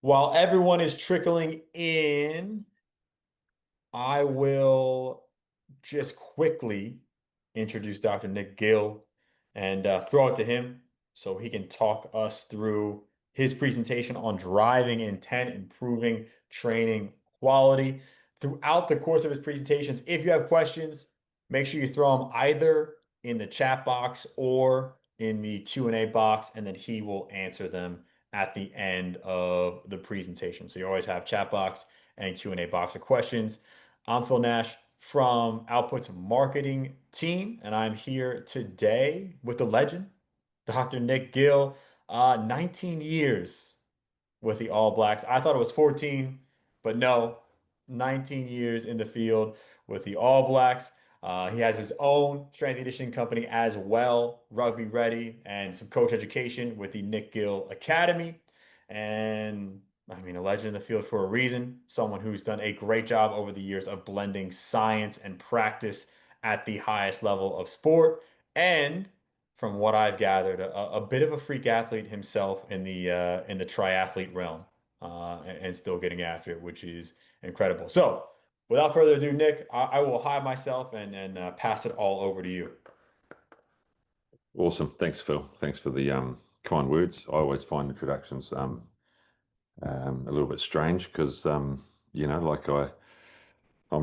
While everyone is trickling in, I will just quickly introduce Dr. Nic Gill and throw it to him so he can talk us through his presentation on driving intent, improving training quality. Throughout the course of his presentations, if you have questions, make sure you throw them either in the chat box or in the Q&A box, and then he will answer them at the end of the presentation. So you always have chat box and Q&A box for questions. I'm Phil Nash from Output's marketing team, and I'm here today with the legend, Dr. Nic Gill. 19 years with the All Blacks. I thought it was 14, but no, 19 years in the field with the All Blacks. He has his own strength and conditioning company as well, Rugby Ready, and some coach education with the Nic Gill Academy. And I mean, a legend in the field for a reason, someone who's done a great job over the years of blending science and practice at the highest level of sport. And from what I've gathered, a bit of a freak athlete himself in the triathlete realm, and still getting after it, which is incredible. So, without further ado, Nic, I will hide myself and pass it all over to you. Awesome. Thanks, Phil. Thanks for the kind words. I always find introductions a little bit strange because I'm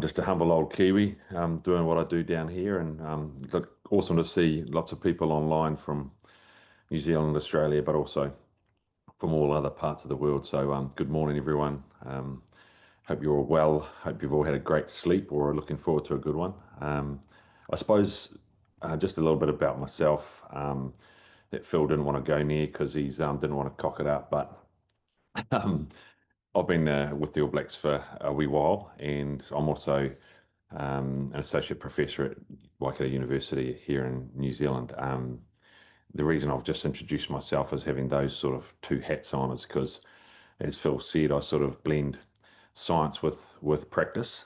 just a humble old Kiwi doing what I do down here, and look, awesome to see lots of people online from New Zealand, Australia, but also from all other parts of the world. So good morning, everyone. Hope you're all well. Hope you've all had a great sleep or are looking forward to a good one. I suppose just a little bit about myself that Phil didn't want to go near because he's didn't want to cock it up. But um, I've been with the All Blacks for a wee while, and I'm also an associate professor at Waikato University here in New Zealand. The reason I've just introduced myself as having those sort of two hats on is because, as Phil said, I sort of blend science with practice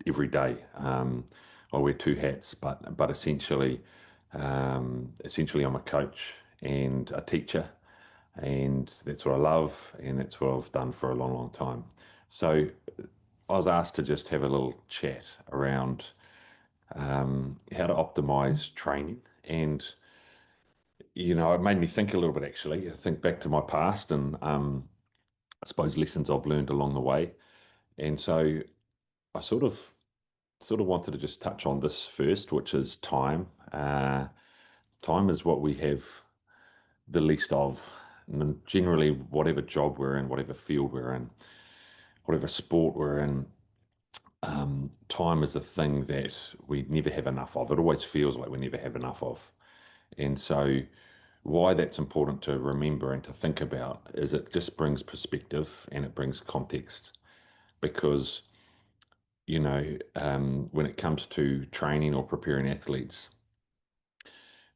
every day. I wear two hats, but essentially I'm a coach and a teacher, and that's what I love, and that's what I've done for a long, long time. So I was asked to just have a little chat around how to optimize training, and it made me think a little bit actually. Think back to my past and I suppose lessons I've learned along the way, and so I sort of wanted to just touch on this first, which is time. Time is what we have the least of. And generally, whatever job we're in, whatever field we're in, whatever sport we're in, time is the thing that we never have enough of. It always feels like we never have enough of. And so, why that's important to remember and to think about is it just brings perspective and it brings context. Because, when it comes to training or preparing athletes,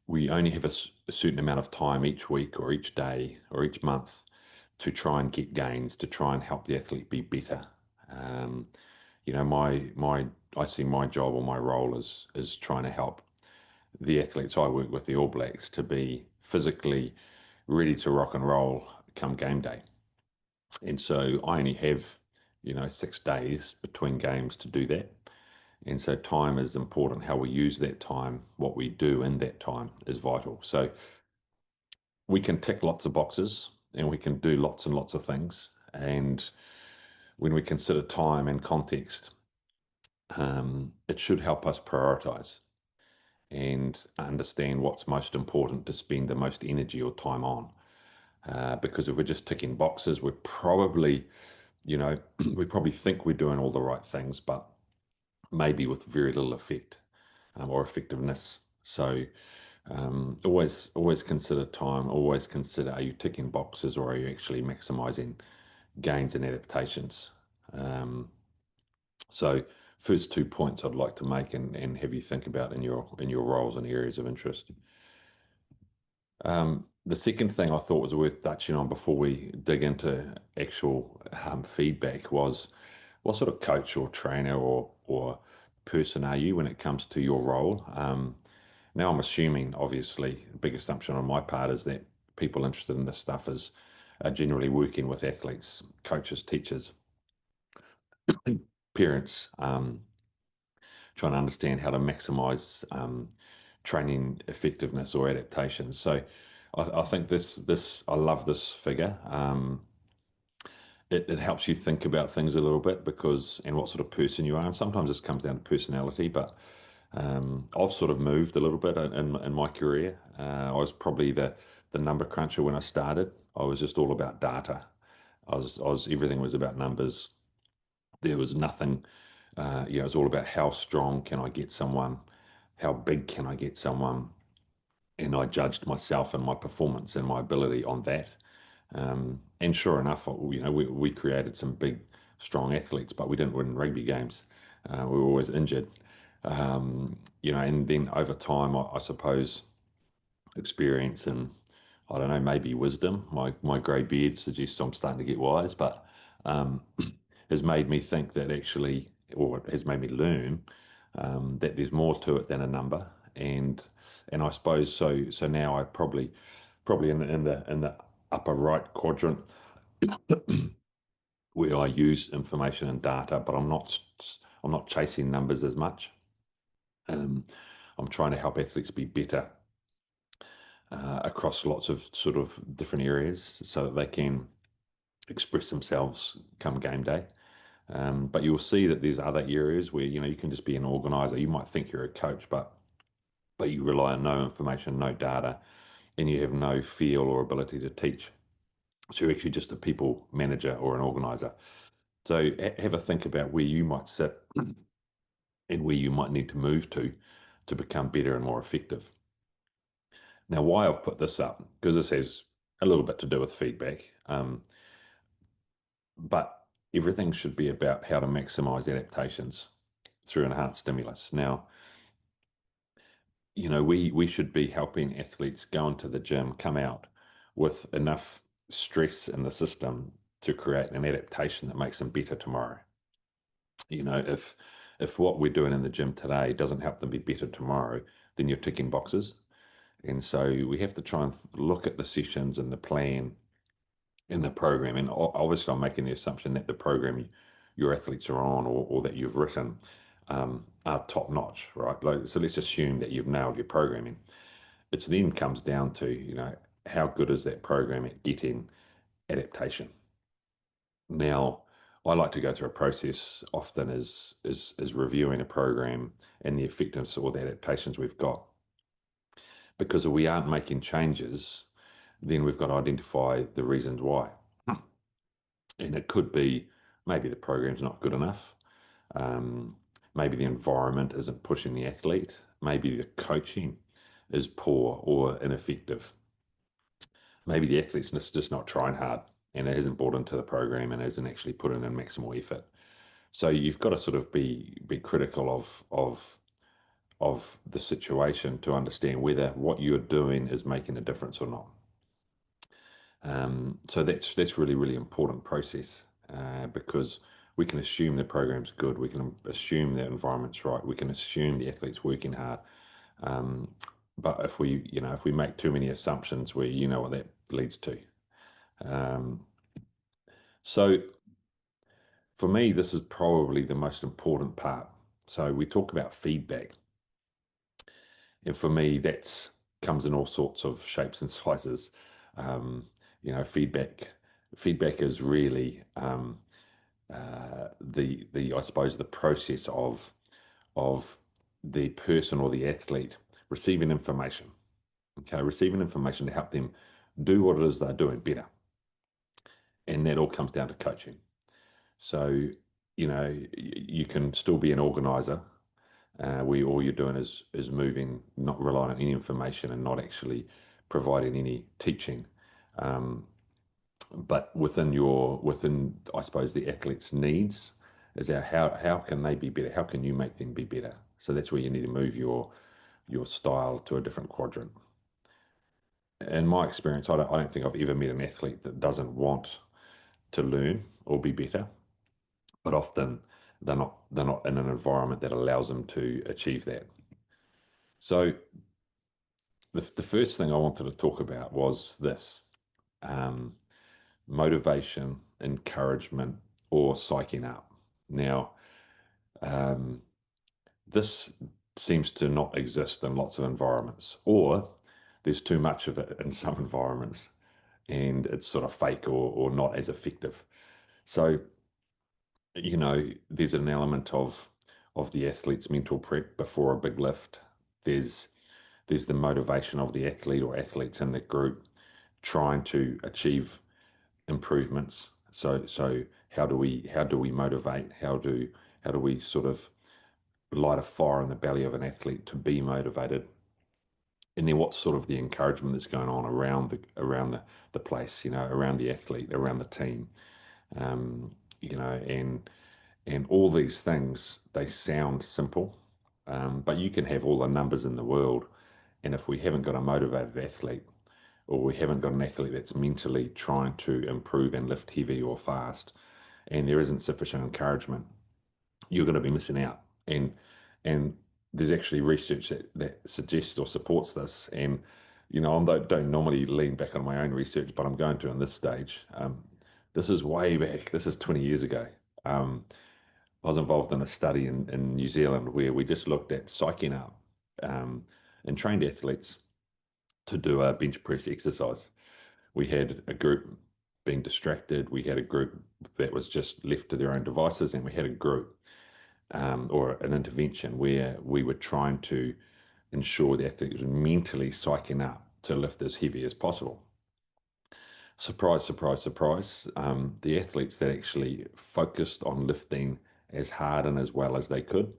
we only have a certain amount of time each week or each day or each month to try and get gains, to try and help the athlete be better. Um, I see my job or my role is trying to help the athletes I work with, the All Blacks, to be physically ready to rock and roll come game day. And so I only have, 6 days between games to do that. And so time is important. How we use that time, what we do in that time is vital. So we can tick lots of boxes and we can do lots and lots of things. And when we consider time and context, it should help us prioritize and understand what's most important to spend the most energy or time on. Because if we're just ticking boxes, we're probably, we probably think we're doing all the right things, but maybe with very little effect or effectiveness. So always consider time. Always consider: are you ticking boxes or are you actually maximizing gains and adaptations? Um, so first 2 points I'd like to make and have you think about in your roles and areas of interest. The second thing I thought was worth touching on before we dig into actual feedback was what sort of coach or trainer or person are you when it comes to your role? Now I'm assuming, obviously, a big assumption on my part is that people interested in this stuff is are generally working with athletes, coaches, teachers, parents, trying to understand how to maximize training effectiveness or adaptation. So I think I love this figure. It helps you think about things a little bit because, and what sort of person you are. And sometimes this comes down to personality, but I've sort of moved a little bit in my career. I was probably the number cruncher when I started. I was just all about data. Everything was about numbers. There was nothing, it was all about how strong can I get someone, how big can I get someone, and I judged myself and my performance and my ability on that. And sure enough, we created some big, strong athletes, but we didn't win rugby games. We were always injured. And then over time, I suppose experience and I don't know, maybe wisdom. My grey beard suggests I'm starting to get wise, but um, has made me think that actually, or has made me learn that there's more to it than a number. And I suppose so. So now I probably in the upper right quadrant where I use information and data, but I'm not chasing numbers as much. Um, I'm trying to help athletes be better across lots of sort of different areas so that they can express themselves come game day. But you'll see that there's other areas where you can just be an organizer. You might think you're a coach, but you rely on no information, no data, and you have no feel or ability to teach. So you're actually just a people manager or an organizer. So have a think about where you might sit and where you might need to move to become better and more effective. Now, why I've put this up, because this has a little bit to do with feedback, but everything should be about how to maximize adaptations through enhanced stimulus. Now, we should be helping athletes go into the gym, come out with enough stress in the system to create an adaptation that makes them better tomorrow. If what we're doing in the gym today doesn't help them be better tomorrow, then you're ticking boxes. And so we have to try and look at the sessions and the plan in the program. And obviously, I'm making the assumption that the program your athletes are on or that you've written are top notch, right? So let's assume that you've nailed your programming. It then comes down to, how good is that program at getting adaptation? Now, I like to go through a process often is reviewing a program and the effectiveness or the adaptations we've got. Because if we aren't making changes, then we've got to identify the reasons why. And it could be maybe the program's not good enough. Um, Maybe the environment isn't pushing the athlete. Maybe the coaching is poor or ineffective. Maybe the athlete's just not trying hard and it hasn't bought into the program and hasn't actually put in a maximal effort. So you've got to sort of be critical of the situation to understand whether what you're doing is making a difference or not. So that's really, really important process because we can assume the program's good, we can assume the environment's right, we can assume the athlete's working hard. Um, but if we make too many assumptions, you know what that leads to. Um, so for me, this is probably the most important part. So we talk about feedback, and for me, that's comes in all sorts of shapes and sizes. Um, feedback is really the I suppose the process of the person or the athlete receiving information. Okay, receiving information to help them do what it is they're doing better, and that all comes down to coaching. So you can still be an organizer where all you're doing is moving, not relying on any information and not actually providing any teaching. Um, but within I suppose the athlete's needs is how can they be better? How can you make them be better? So that's where you need to move your style to a different quadrant. In my experience, I don't think I've ever met an athlete that doesn't want to learn or be better, but often they're not in an environment that allows them to achieve that. So the first thing I wanted to talk about was this. Um, motivation, encouragement, or psyching up. Now, um, this seems to not exist in lots of environments, or there's too much of it in some environments, and it's sort of fake or not as effective. So, there's an element of the athlete's mental prep before a big lift. There's there's the motivation of the athlete or athletes in the group trying to achieve improvements. So how do we motivate? How do we sort of light a fire in the belly of an athlete to be motivated? And then what's sort of the encouragement that's going on around the place, around the athlete, around the team, um, and all these things, they sound simple, but you can have all the numbers in the world, and if we haven't got a motivated athlete, or we haven't got an athlete that's mentally trying to improve and lift heavy or fast, and there isn't sufficient encouragement, you're going to be missing out. And there's actually research that suggests or supports this. And I don't normally lean back on my own research, but I'm going to in this stage. This is way back. This is 20 years ago. I was involved in a study in New Zealand where we just looked at psyching up um, and trained athletes to do a bench press exercise. We had a group being distracted, we had a group that was just left to their own devices, and we had a group or an intervention where we were trying to ensure the athlete was mentally psyching up to lift as heavy as possible. Surprise, surprise, surprise. The athletes that actually focused on lifting as hard and as well as they could,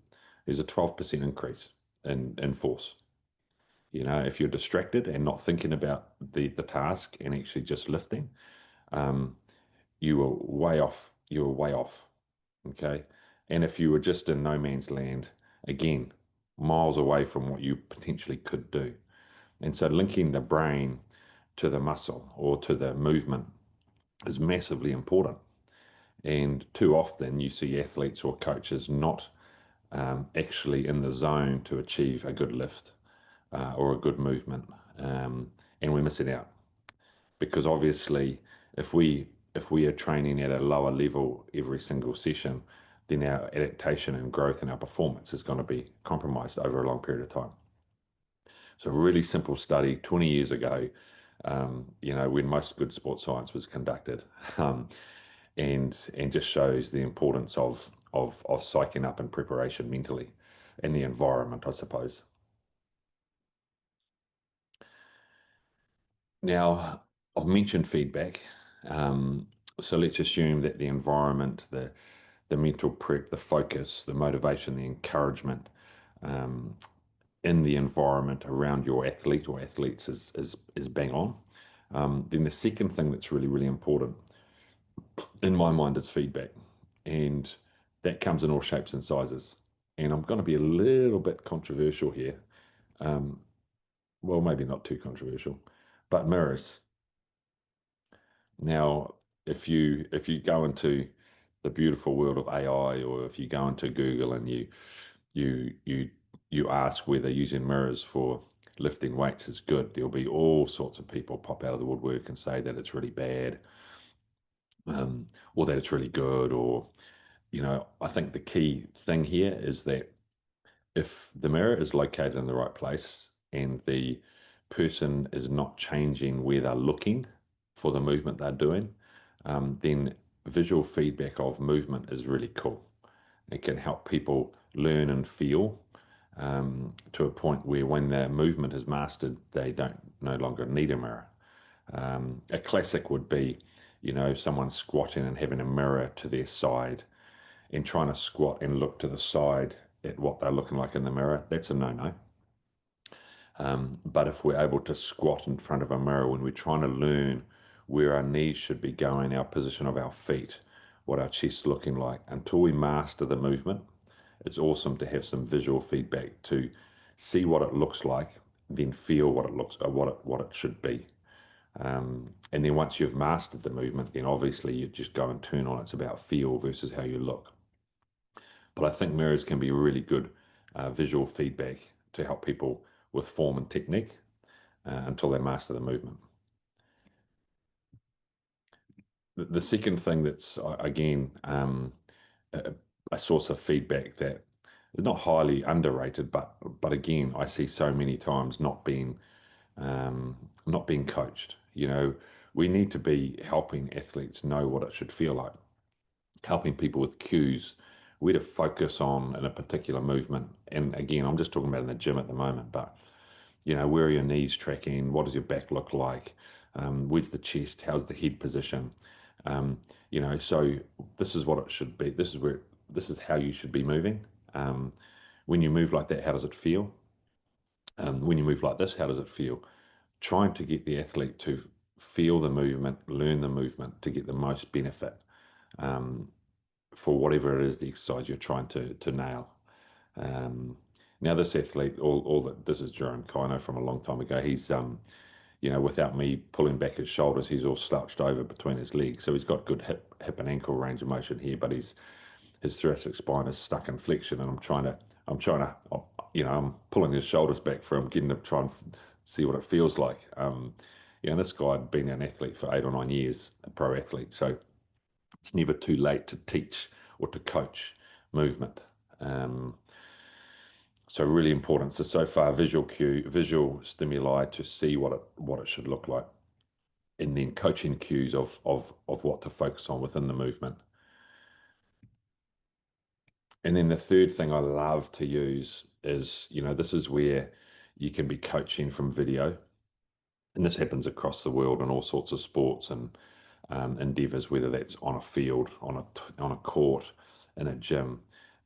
there's a 12% increase in force. If you're distracted and not thinking about the task and actually just lifting, um, you were way off. You were way off. Okay. And if you were just in no man's land, again, miles away from what you potentially could do. And so linking the brain to the muscle or to the movement is massively important. And too often you see athletes or coaches not actually in the zone to achieve a good lift or a good movement. And we're missing out because obviously if we are training at a lower level every single session, then our adaptation and growth and our performance is going to be compromised over a long period of time. So a really simple study 20 years ago, when most good sports science was conducted, um, and just shows the importance of psyching up and preparation mentally and the environment, I suppose. Now, I've mentioned feedback. Um, so let's assume that the environment, the mental prep, the focus, the motivation, the encouragement um, in the environment around your athlete or athletes is bang on. Then the second thing that's really, really important in my mind is feedback. And that comes in all shapes and sizes. And I'm going to be a little bit controversial here. Um, well, maybe not too controversial, but mirrors. Now, if you go into the beautiful world of AI, or if you go into Google and you you you ask whether using mirrors for lifting weights is good, there'll be all sorts of people pop out of the woodwork and say that it's really bad, or that it's really good, or I think the key thing here is that if the mirror is located in the right place and the person is not changing where they're looking for the movement they're doing, then visual feedback of movement is really cool. It can help people learn and feel to a point where when their movement is mastered, they don't no longer need a mirror. A classic would be, someone squatting and having a mirror to their side and trying to squat and look to the side at what they're looking like in the mirror. That's a no-no. But if we're able to squat in front of a mirror when we're trying to learn where our knees should be going, our position of our feet, what our chest's looking like, until we master the movement, it's awesome to have some visual feedback to see what it looks like, then feel what it looks, what it should be. And then once you've mastered the movement, then obviously you just go and turn on. It's about feel versus how you look. But I think mirrors can be really good visual feedback to help people with form and technique until they master the movement. the second thing that's again a, a source of feedback that is not highly underrated, but again, I see so many times not being coached. We need to be helping athletes know what it should feel like, helping people with cues, where to focus on in a particular movement. And again, I'm just talking about in the gym at the moment, but where are your knees tracking? What does your back look like? Where's the chest? How's the head position? So this is what it should be. This is how you should be moving. Um, when you move like that, how does it feel? When you move like this, how does it feel? Trying to get the athlete to feel the movement, learn the movement to get the most benefit um, for whatever it is the exercise you're trying to nail. Um, Now this athlete, all that this is Jerome Kino from a long time ago. He's without me pulling back his shoulders, he's all slouched over between his legs. So he's got good hip and ankle range of motion here, but his thoracic spine is stuck in flexion, and I'm pulling his shoulders back for him, getting to try and see what it feels like. This guy had been an athlete for 8 or 9 years, a pro athlete, so it's never too late to teach or to coach movement. Um, so really important. So far, visual cue, visual stimuli to see what it should look like, and then coaching cues of what to focus on within the movement. And then the third thing I love to use is, this is where you can be coaching from video. And this happens across the world in all sorts of sports and endeavors, whether that's on a field, on a court, in a gym.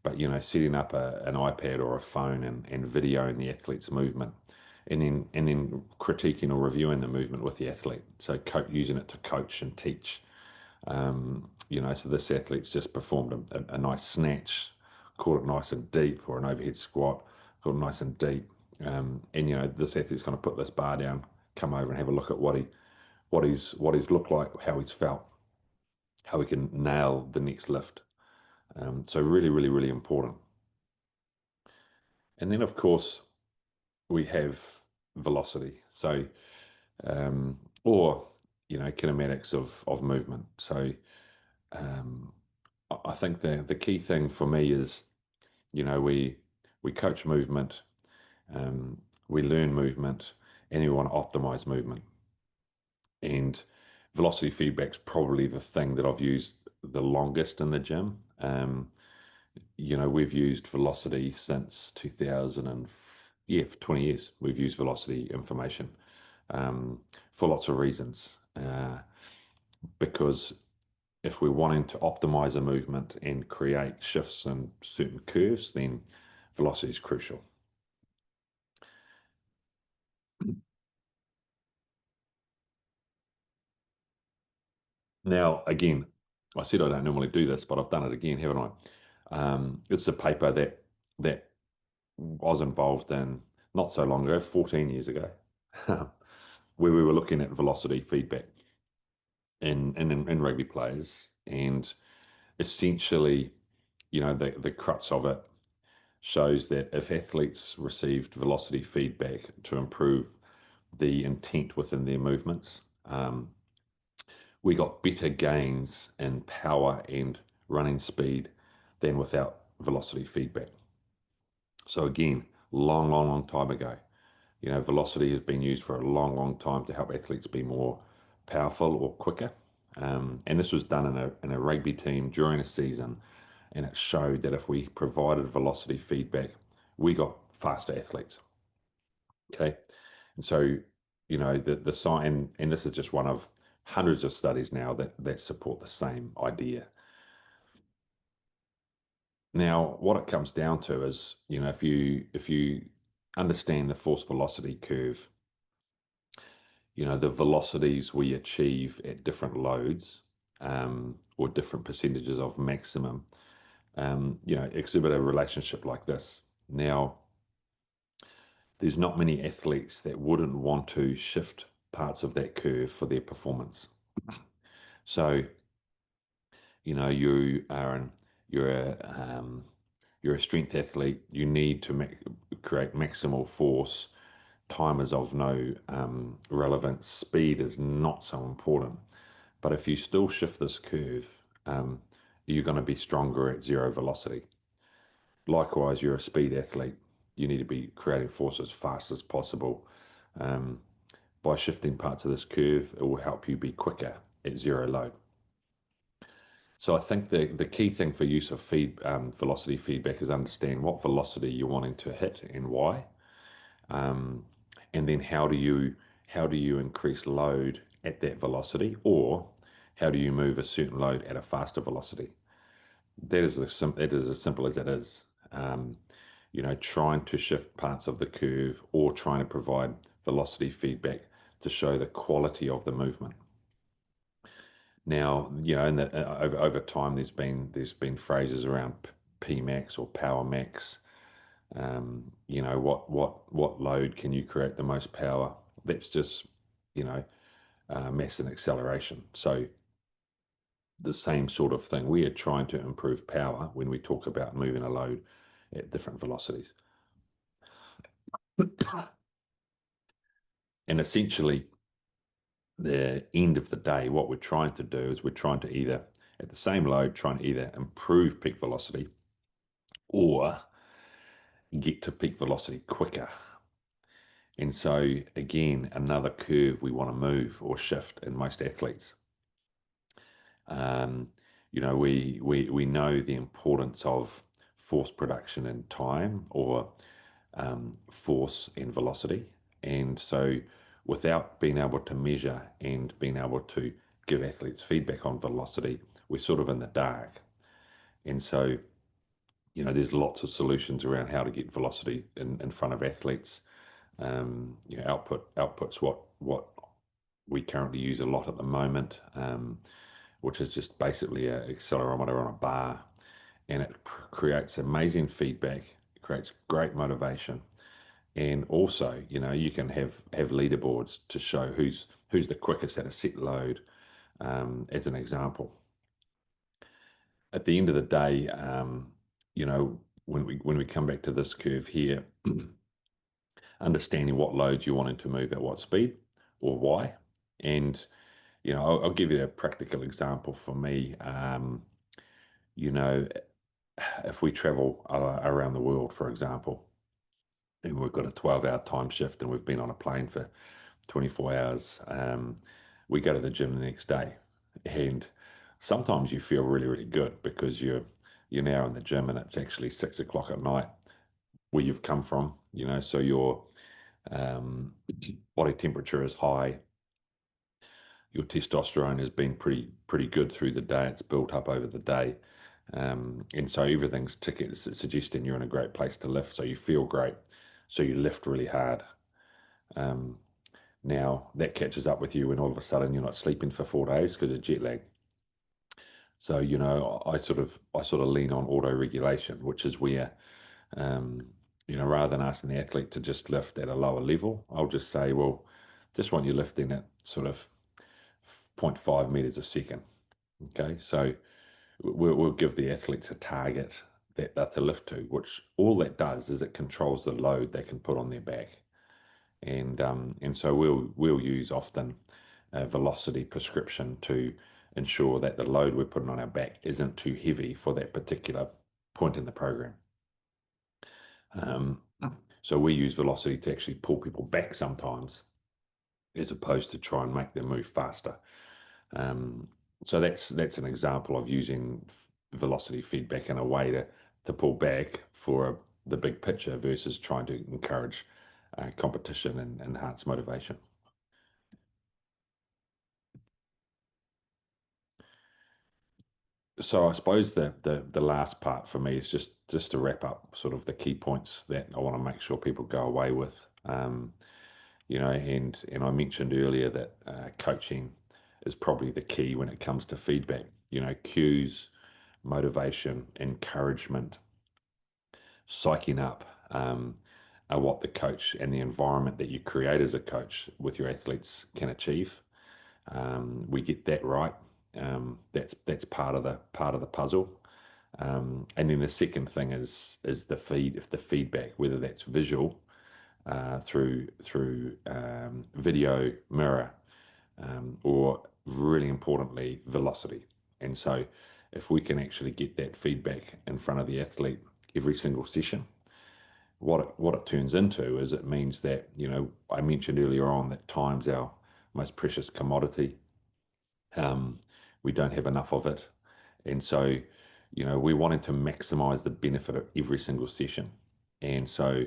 But, setting up an iPad or a phone and videoing the athlete's movement, and then critiquing or reviewing the movement with the athlete. So using it to coach and teach. So this athlete's just performed a nice snatch, caught it nice and deep, or an overhead squat, caught it nice and deep. And this athlete's going to put this bar down, come over and have a look at what he's looked like, how he's felt, how he can nail the next lift. So really, really, really important. And then of course we have velocity. So or kinematics of movement. So um, I think the key thing for me is, we coach movement, um, we learn movement, and we want to optimize movement. And velocity feedback's probably the thing that I've used the longest in the gym. We've used velocity since 2000 and yeah, for 20 years. We've used velocity information for lots of reasons. Because if we're wanting to optimize a movement and create shifts in certain curves, then velocity is crucial. Now, again, I said I don't normally do this, but I've done it again, haven't I? It's a paper that was involved in not so long ago, 14 years ago, where we were looking at velocity feedback in rugby players, and essentially, the crux of it shows that if athletes received velocity feedback to improve the intent within their movements, we got better gains in power and running speed than without velocity feedback. So again, long, long, long time ago, velocity has been used for a long, long time to help athletes be more powerful or quicker. And this was done in a rugby team during a season, and it showed that if we provided velocity feedback, we got faster athletes. Okay, and so the sign, and this is just one of hundreds of studies now that support the same idea. Now, what it comes down to is, if you understand the force velocity curve, the velocities we achieve at different loads, or different percentages of maximum, exhibit a relationship like this. Now, there's not many athletes that wouldn't want to shift parts of that curve for their performance. So, you are you're a strength athlete. You need to create maximal force. Time is of no relevance. Speed is not so important. But if you still shift this curve, you're going to be stronger at zero velocity. Likewise, you're a speed athlete. You need to be creating force as fast as possible. Um, by shifting parts of this curve, it will help you be quicker at zero load. So I think the key thing for use of velocity feedback is understand what velocity you're wanting to hit and why, um, and then how do you increase load at that velocity, or how do you move a certain load at a faster velocity. It is as simple as it is. Trying to shift parts of the curve or trying to provide velocity feedback to show the quality of the movement. Now, over time, there's been phrases around P max or power max. What load can you create the most power? That's just you know mass and acceleration. So the same sort of thing. We are trying to improve power when we talk about moving a load at different velocities. And essentially, the end of the day, what we're trying to do is we're trying to either, at the same load, trying to either improve peak velocity or get to peak velocity quicker. And so, again, another curve we want to move or shift in most athletes. Um, we know the importance of force production in time, or force and velocity. And so, without being able to measure and being able to give athletes feedback on velocity, we're sort of in the dark. And so, there's lots of solutions around how to get velocity in front of athletes. Output's what we currently use a lot at the moment, which is just basically an accelerometer on a bar, and it creates amazing feedback. It creates great motivation, and also, you can have leaderboards to show who's the quickest at a set load, as an example. At the end of the day, when we come back to this curve here, understanding what loads you're wanting to move at what speed or why. And, I'll give you a practical example for me. You know, if we travel around the world, for example, and we've got a 12-hour time shift and we've been on a plane for 24 hours, we go to the gym the next day. And sometimes you feel really, really good because you're now in the gym and it's actually 6 o'clock at night where you've come from, so your um, body temperature is high, your testosterone has been pretty good through the day. It's built up over the day. And so everything's ticking, it's suggesting you're in a great place to lift. So you feel great. So you lift really hard. Um, Now that catches up with you when all of a sudden you're not sleeping for 4 days because of jet lag. So, I sort of lean on auto regulation, which is where, rather than asking the athlete to just lift at a lower level, I'll just say, well, just want you lifting at sort of zero point 0.5 meters a second. Okay, so we'll give the athletes a target that they're to lift to, which all that does is it controls the load they can put on their back. And so we'll use often a velocity prescription to ensure that the load we're putting on our back isn't too heavy for that particular point in the program. Um, so we use velocity to actually pull people back sometimes, as opposed to try and make them move faster. Um, so that's an example of using velocity feedback in a way to pull back for the big picture versus trying to encourage competition and enhance motivation. So I suppose the last part for me is just to wrap up sort of the key points that I want to make sure people go away with. And I mentioned earlier that coaching is probably the key when it comes to feedback. Cues, motivation, encouragement, psyching up, are what the coach and the environment that you create as a coach with your athletes can achieve. We get that right. That's part of the puzzle. And then the second thing is the feedback, whether that's visual, through video mirror, or really importantly, velocity. And so if we can actually get that feedback in front of the athlete every single session, what it turns into is it means that, I mentioned earlier on that time's our most precious commodity. Um, we don't have enough of it. And so, we wanted to maximize the benefit of every single session. And so,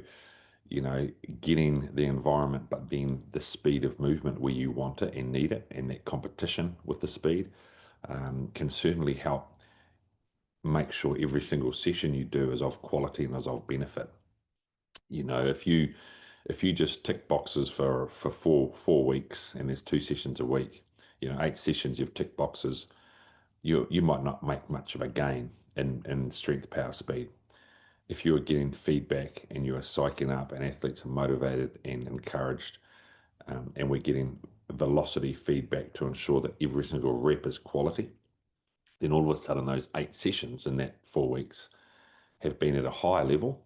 getting the environment, but then the speed of movement where you want it and need it, and that competition with the speed can certainly help make sure every single session you do is of quality and is of benefit. If you just tick boxes for four weeks and there's 2 sessions a week, 8 sessions you've ticked boxes, you might not make much of a gain in strength, power, speed. If you're getting feedback and you're psyching up and athletes are motivated and encouraged, and we're getting velocity feedback to ensure that every single rep is quality, then all of a sudden those 8 sessions in that 4 weeks have been at a higher level,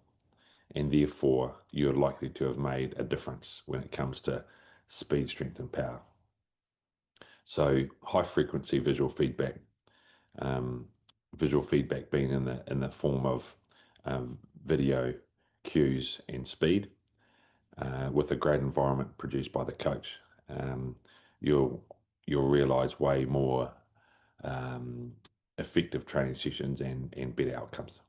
and therefore you're likely to have made a difference when it comes to speed, strength, and power. So high frequency um, visual feedback being in the form of video cues and speed, with a great environment produced by the coach, um, you'll you'll realize way more um, effective training sessions and better outcomes.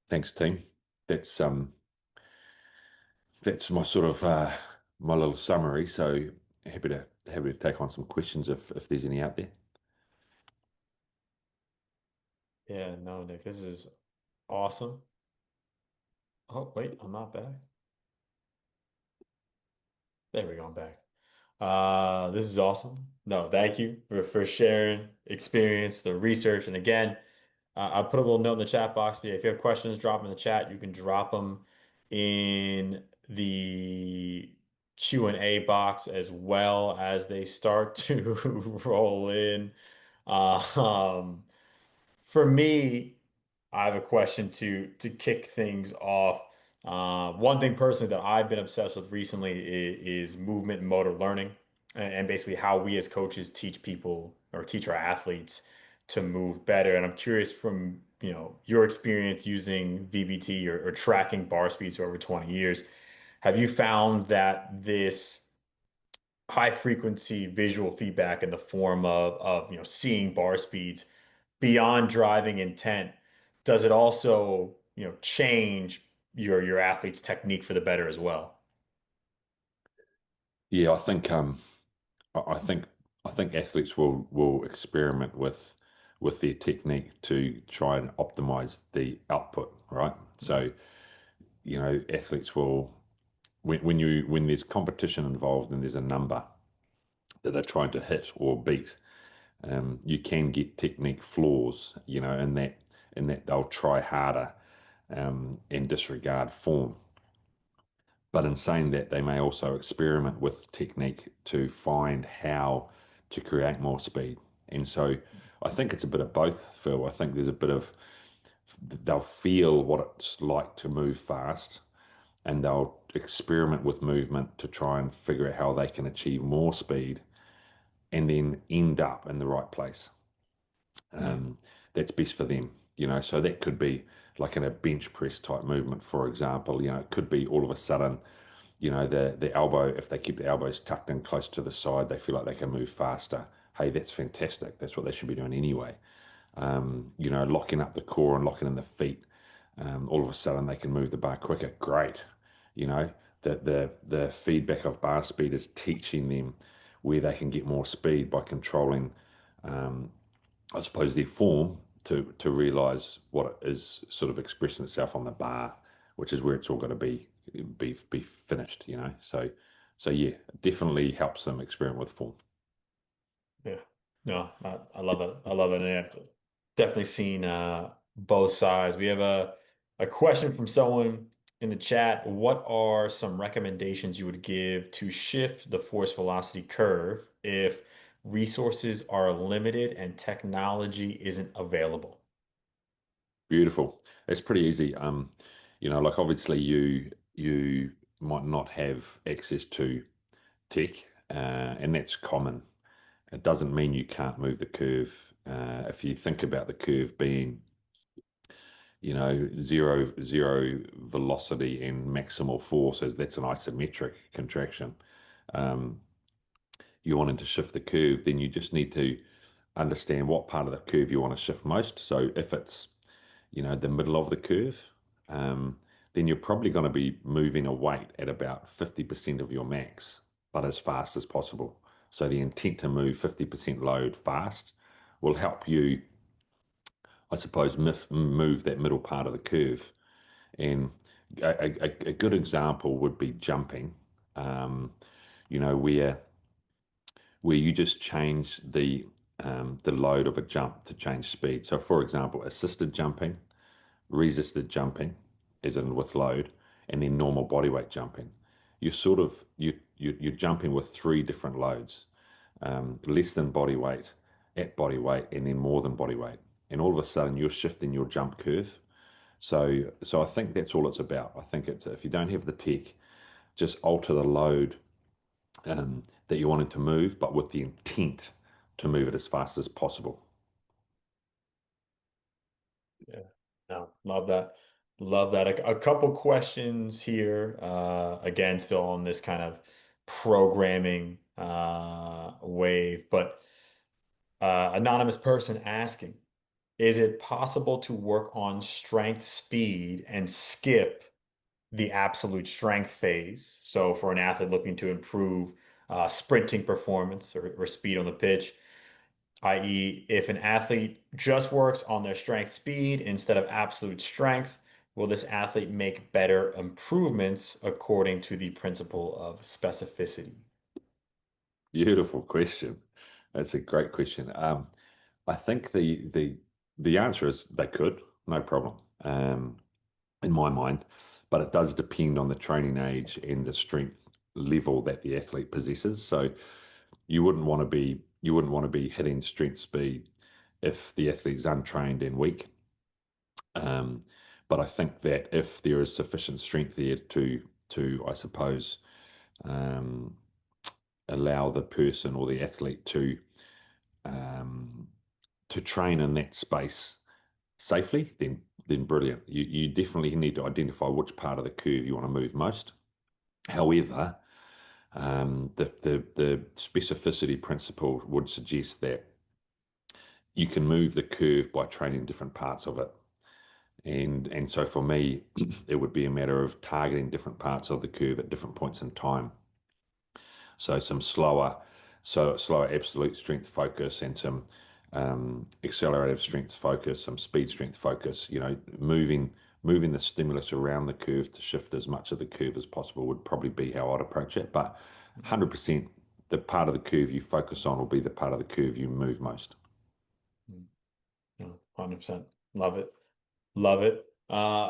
Thanks, team. That's um that's my sort of my little summary. So happy to take on some questions if there's any out there. Yeah, no, Nick, this is awesome. Oh, wait, I'm not back. There we go, I'm back. This is awesome. No, thank you for sharing experience, the research. And again, I'll put a little note in the chat box. But if you have questions, drop them in the chat. You can drop them in the Q&A box as well as they start to roll in. Um, for me, I have a question to kick things off. One thing personally that I've been obsessed with recently is movement and motor learning, and basically how we as coaches teach people or teach our athletes to move better. And I'm curious from, your experience using VBT or tracking bar speeds for over 20 years, have you found that this high frequency visual feedback in the form of seeing bar speeds beyond driving intent, does it also, change your athlete's technique for the better as well? Yeah, I think I think athletes will experiment with their technique to try and optimize the output, right? So, athletes will when there's competition involved and there's a number that they're trying to hit or beat, you can get technique flaws, in that they'll try harder and disregard form. But in saying that, they may also experiment with technique to find how to create more speed. And so I think it's a bit of both, Phil. I think there's a bit of they'll feel what it's like to move fast, and they'll experiment with movement to try and figure out how they can achieve more speed and then end up in the right place. Yeah. um, that's best for them. So that could be like in a bench press type movement, for example. It could be all of a sudden, the elbow, if they keep the elbows tucked in close to the side, they feel like they can move faster. Hey, that's fantastic. That's what they should be doing anyway. Locking up the core and locking in the feet. All of a sudden they can move the bar quicker. Great. The feedback of bar speed is teaching them where they can get more speed by controlling, I suppose, their form to realize what it is sort of expressing itself on the bar, which is where it's all got to be finished. So yeah, it definitely helps them experiment with form. Yeah. No, I love it. I love it. And I've definitely seen both sides. We have a question from someone in the chat. What are some recommendations you would give to shift the force velocity curve if resources are limited and technology isn't available? Beautiful. It's pretty easy. Like obviously you might not have access to tech, and that's common. It doesn't mean you can't move the curve. If you think about the curve being, zero velocity and maximal forces, that's an isometric contraction. Um, you wanted to shift the curve, then you just need to understand what part of the curve you want to shift most. So if it's, the middle of the curve, um, then you're probably going to be moving a weight at about 50% of your max, but as fast as possible. So the intent to move 50% load fast will help you, I suppose, move that middle part of the curve. And a good example would be jumping, um, where you just change the load of a jump to change speed. So, for example, assisted jumping, resisted jumping, as in with load, and then normal body weight jumping. You're sort of you're jumping with three different loads, less than body weight, at body weight, and then more than body weight. And all of a sudden, you're shifting your jump curve. So I think that's all it's about. I think it's if you don't have the tech, just alter the load that you wanted to move, but with the intent to move it as fast as possible. Yeah. No, love that. Love that. A couple questions here. Again, still on this kind of programming wave, but anonymous person asking, is it possible to work on strength speed and skip the absolute strength phase? So for an athlete looking to improve sprinting performance or speed on the pitch, i.e., if an athlete just works on their strength speed instead of absolute strength, will this athlete make better improvements according to the principle of specificity? Beautiful question. That's a great question. I think the answer is they could, no problem, in my mind, but it does depend on the training age and the strength level that the athlete possesses. So you wouldn't want to be hitting strength speed if the athlete is untrained and weak. Um, but I think that if there is sufficient strength there to I suppose um, allow the person or the athlete um, to train in that space safely, then brilliant. You definitely need to identify which part of the curve you want to move most. However, the specificity principle would suggest that you can move the curve by training different parts of it. And so for me, it would be a matter of targeting different parts of the curve at different points in time. So some slower absolute strength focus and some accelerative strength focus, some speed strength focus. Moving the stimulus around the curve to shift as much of the curve as possible would probably be how I'd approach it. But 100%, the part of the curve you focus on will be the part of the curve you move most. Mm. No, 100%. Love it. Love it.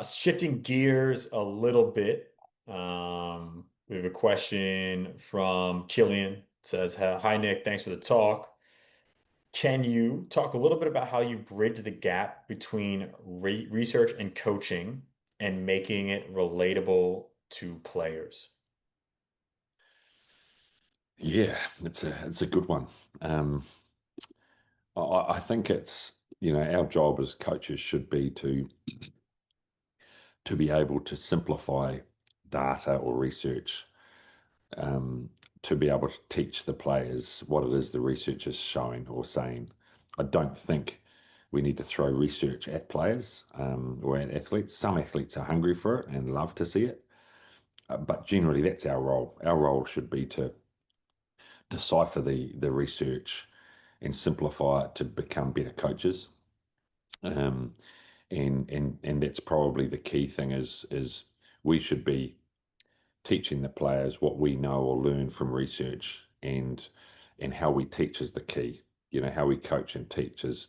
Shifting gears a little bit. We have a question from Killian. It says, "Hi Nick, thanks for the talk. Can you talk a little bit about how you bridge the gap between research and coaching and making it relatable to players?" Yeah, it's a good one. Um, I think our job as coaches should be to be able to simplify data or research, um, to be able to teach the players what it is the research is showing or saying. I don't think we need to throw research at players or at athletes. Some athletes are hungry for it and love to see it, but generally that's our role. Our role should be to decipher the research and simplify it to become better coaches. Um, and that's probably the key thing is we should be teaching the players what we know or learn from research, and how we teach is the key. How we coach and teach is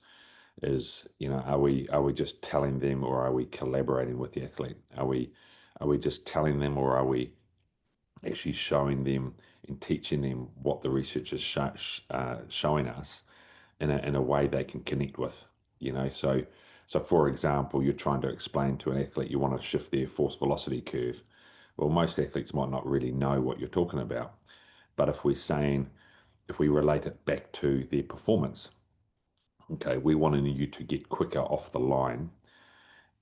are we just telling them, or are we collaborating with the athlete? Are we just telling them, or are we actually showing them and teaching them what the research is showing us in a way they can connect with? So for example, you're trying to explain to an athlete you want to shift their force velocity curve. Well, most athletes might not really know what you're talking about. But if we relate it back to their performance, okay, we wanting you to get quicker off the line.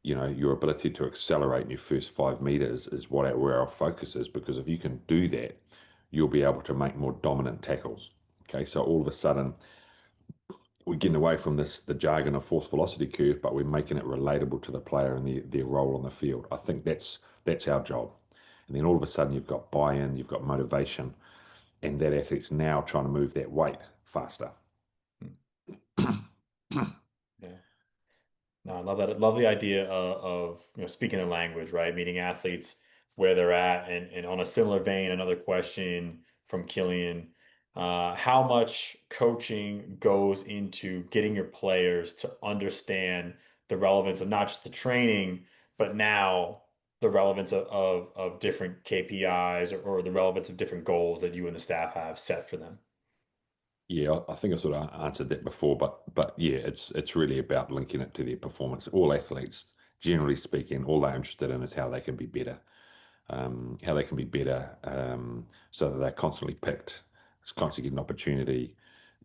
Your ability to accelerate in your first 5 meters is where our focus is, because if you can do that, you'll be able to make more dominant tackles. Okay, so all of a sudden, we're getting away from the jargon of force velocity curve, but we're making it relatable to the player and their role on the field. I think that's our job. And then all of a sudden you've got buy-in, you've got motivation, and that athlete's now trying to move that weight faster. Hmm. Yeah. No, I love that. I love the idea of speaking the language, right? Meeting athletes where they're at. And on a similar vein, another question from Killian. How much coaching goes into getting your players to understand the relevance of not just the training, but now the relevance of different KPIs, or the relevance of different goals that you and the staff have set for them? Yeah, I think I sort of answered that before, but yeah, it's really about linking it to their performance. All athletes, generally speaking, all they're interested in is how they can be better, so that they're constantly picked, constantly get an opportunity,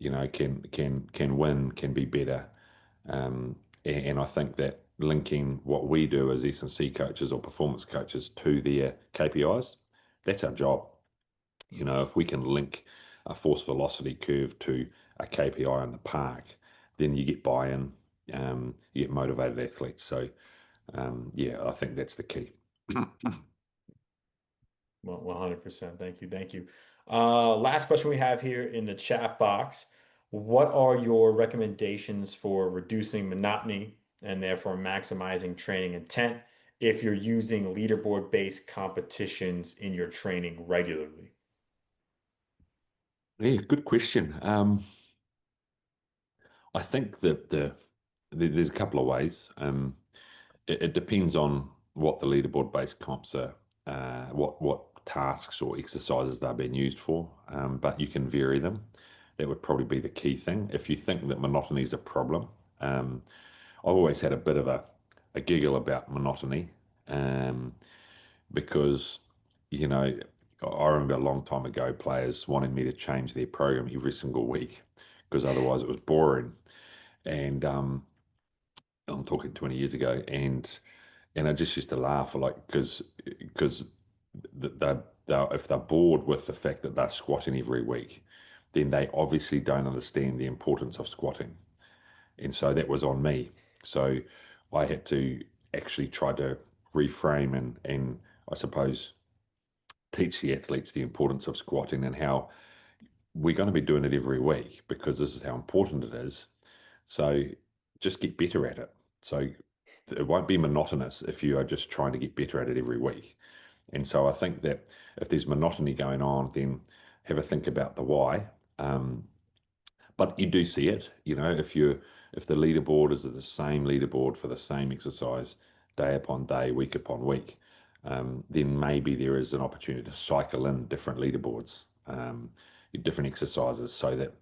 can win, can be better. And I think that linking what we do as S&C coaches or performance coaches to their KPIs, that's our job. If we can link a force velocity curve to a KPI in the park, then you get buy-in, you get motivated athletes. So, yeah, I think that's the key. Well, 100%. Thank you. Thank you. Last question we have here in the chat box. What are your recommendations for reducing monotony and therefore maximizing training intent if you're using leaderboard-based competitions in your training regularly? Yeah, good question. I think that there's a couple of ways. It depends on what the leaderboard-based comps are, what tasks or exercises they're being used for. But you can vary them. That would probably be the key thing. If you think that monotony is a problem, I've always had a bit of a giggle about monotony, um, because you know I remember a long time ago players wanting me to change their program every single week because otherwise it was boring. And I'm talking 20 years ago, and I just used to laugh, like, because if they're bored with the fact that they're squatting every week, then they obviously don't understand the importance of squatting. And so that was on me. So I had to actually try to reframe and I suppose teach the athletes the importance of squatting and how we're going to be doing it every week because this is how important it is. So just get better at it. So it won't be monotonous if you are just trying to get better at it every week. And so I think that if there's monotony going on, then have a think about the why. But you do see it, if the leaderboard is the same leaderboard for the same exercise day upon day, week upon week, then maybe there is an opportunity to cycle in different leaderboards, different exercises, so that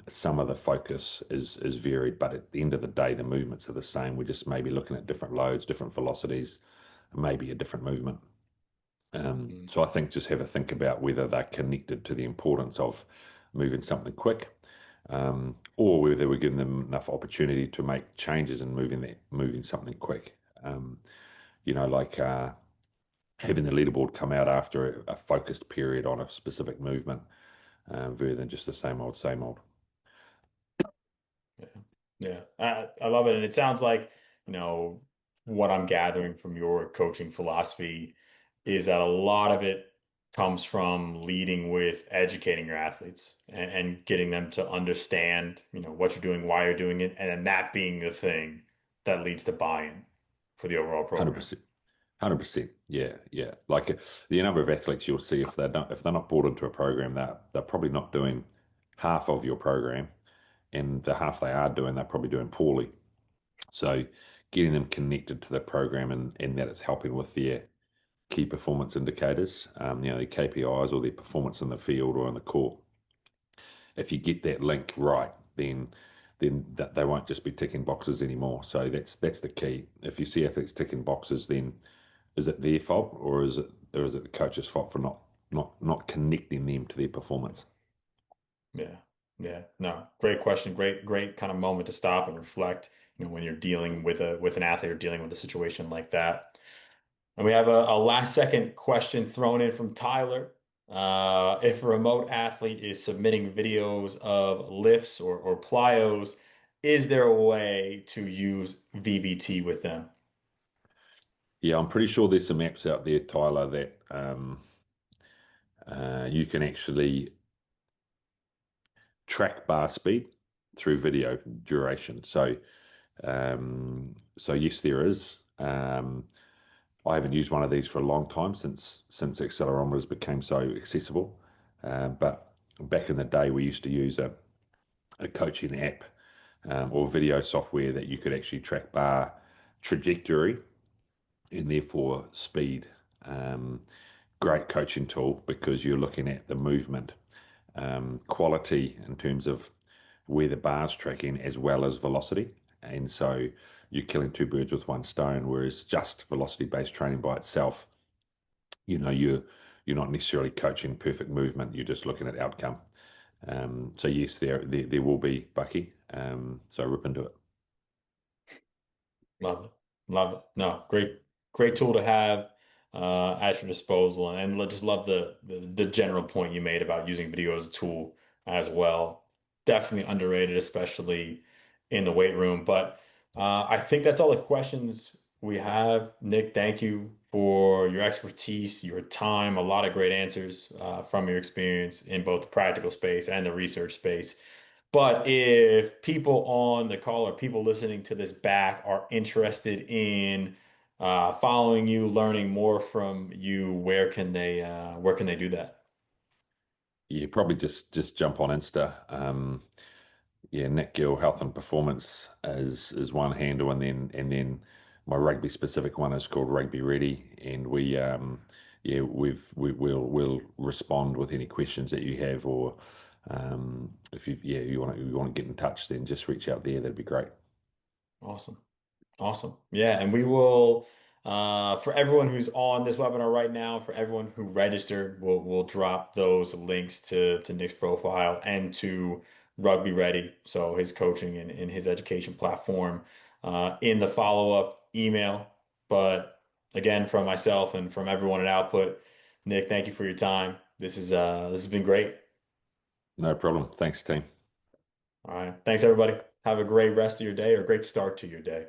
some of the focus is varied, but at the end of the day, the movements are the same. We're just maybe looking at different loads, different velocities, maybe a different movement. Mm, So I think just have a think about whether they're connected to the importance of moving something quick, or whether we're giving them enough opportunity to make changes in moving something quick. Like having the leaderboard come out after a focused period on a specific movement, rather than just the same old, same old. yeah. Yeah. I love it. And it sounds like, you know, what I'm gathering from your coaching philosophy is that a lot of it comes from leading with educating your athletes and getting them to understand, what you're doing, why you're doing it, and then that being the thing that leads to buy-in for the overall program. 100%. 100%. Yeah, yeah. Like the number of athletes you'll see if they're not brought into a program, they're probably not doing half of your program, and the half they are doing, they're probably doing poorly. So getting them connected to the program and that it's helping with their key performance indicators, their KPIs or their performance in the field or on the court. If you get that link right, then that they won't just be ticking boxes anymore. So that's the key. If you see athletes ticking boxes, then is it their fault or is it the coach's fault for not not connecting them to their performance. Yeah. Yeah. No, great question. Great kind of moment to stop and reflect, when you're dealing with an athlete or dealing with a situation like that. And we have a last second question thrown in from Tyler. If a remote athlete is submitting videos of lifts or plyos, is there a way to use VBT with them? Yeah, I'm pretty sure there's some apps out there, Tyler, that you can actually track bar speed through video duration. So yes, there is. I haven't used one of these for a long time since accelerometers became so accessible. But back in the day, we used to use a coaching app or video software that you could actually track bar trajectory and therefore speed. Um, Great coaching tool because you're looking at the movement quality in terms of where the bar's tracking as well as velocity. And so you're killing two birds with one stone, whereas just velocity-based training by itself, you're not necessarily coaching perfect movement. You're just looking at outcome. So yes, there will be Bucky. So rip into it. Love it. Love it. No, great tool to have at your disposal. And just love the general point you made about using video as a tool as well. Definitely underrated, especially in the weight room. But I think that's all the questions we have. Nick, thank you for your expertise, your time, a lot of great answers from your experience in both the practical space and the research space. But if people on the call or people listening to this back are interested in following you, learning more from you, where can they do that? Yeah, probably just jump on Insta. Yeah, Nic Gill Health and Performance is one handle, and then my rugby specific one is called Rugby Ready, and yeah, we'll respond with any questions that you have, or if you want to get in touch, then just reach out there. That'd be great. Awesome. Awesome. Yeah, and we will for everyone who's on this webinar right now, for everyone who registered, we'll drop those links to Nick's profile and to Rugby Ready, so his coaching and his education platform in the follow-up email. But again, from myself and from everyone at Output, Nick, thank you for your time. This has been great. No problem. Thanks, team. All right. Thanks everybody. Have a great rest of your day or great start to your day.